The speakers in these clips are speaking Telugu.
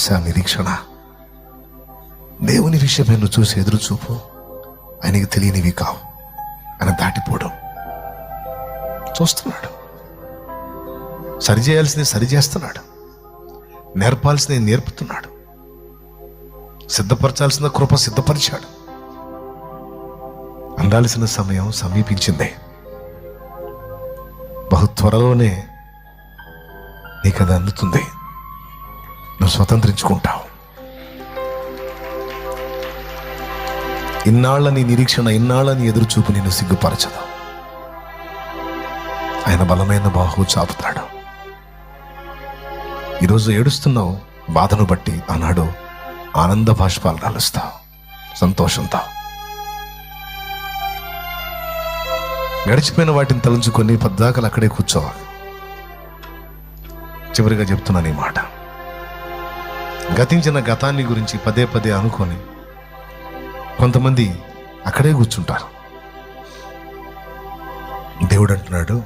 ఆశ, నిరీక్షణ, దేవుని విషయమే నువ్వు చూసి ఎదురు చూపు ఆయనకి తెలియనివి కావు. ఆయన దాటిపోవడం చూస్తున్నాడు. సరిచేయాల్సింది సరిచేస్తున్నాడు, నేర్పాల్సింది నేర్పుతున్నాడు, సిద్ధపరచాల్సిన కృప సిద్ధపరిచాడు. అందాల్సిన సమయం సమీపించింది. బహు త్వరలోనే నీకు అది అందుతుంది. నువ్వు స్వతంత్రించుకుంటావు. ఇన్నాళ్ళ నీ నిరీక్షణ, ఇన్నాళ్ళ నీ ఎదురు చూపు నిన్ను సిగ్గుపరచదు. ఆయన బలమైన బాహు చాపుతాడు. ఈరోజు ఏడుస్తున్నావు బాధను బట్టి, ఆనాడు ఆనంద బాష్పాలు రాలుస్తావు సంతోషంతో. గడిచిపోయిన వాటిని తలంచుకొని పద్దాకలు అక్కడే కూర్చోవాలి. చివరిగా చెప్తున్నాను ఈ మాట. గతించిన గతాన్ని గురించి పదే పదే అనుకొని కొంతమంది అక్కడే కూర్చుంటారు. దేవుడు అంటున్నాడు,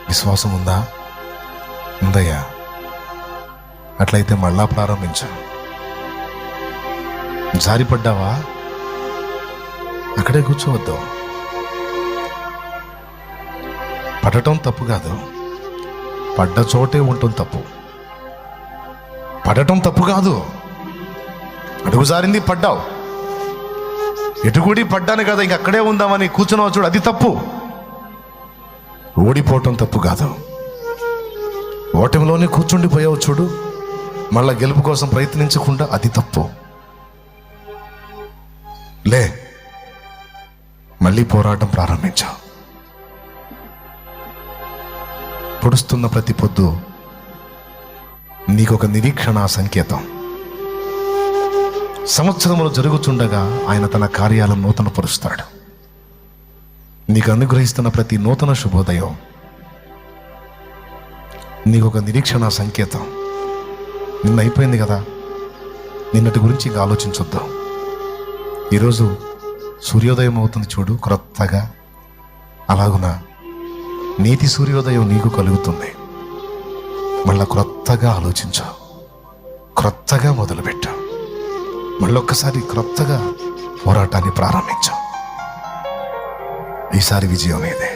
విశ్వాసం ఉందా? ఉందయ్యా. అట్లయితే మళ్ళా ప్రారంభించు. జారిపడ్డావా? అక్కడే కూర్చోవద్దు. పడటం తప్పు కాదు, పడ్డ చోటే ఉండటం తప్పు. పడటం తప్పు కాదు, అడుగు జారింది పడ్డావు, ఎటుగుడి పడ్డాను కదా ఇంక అక్కడే ఉందామని కూర్చున్నావు చూడు, అది తప్పు. ఓడిపోవటం తప్పు కాదు, ఓటమిలోనే కూర్చుండిపోయావు చూడు, మళ్ళా గెలుపు కోసం ప్రయత్నించకుండా, అది తప్పు. లే, మళ్ళీ పోరాటం ప్రారంభించావు. పొడుస్తున్న ప్రతి పొద్దు నీకొక నిరీక్షణ సంకేతం. సంవత్సరములు జరుగుతుండగా ఆయన తన కార్యాలను నూతనపరుస్తాడు. నీకు అనుగ్రహిస్తున్న ప్రతి నూతన శుభోదయం నీకొక నిరీక్షణ సంకేతం. నిన్న అయిపోయింది కదా, నిన్నటి గురించి ఇంకా ఆలోచించొద్దు. ఈరోజు సూర్యోదయం అవుతుంది చూడు క్రొత్తగా, అలాగున నీతి సూర్యోదయం నీకు కలుగుతుంది. మళ్ళా క్రొత్తగా ఆలోచించు, క్రొత్తగా మొదలుపెట్టు, మళ్ళొక్కసారి క్రొత్తగా పోరాటాన్ని ప్రారంభించు. ఈసారి విజయం నీదే.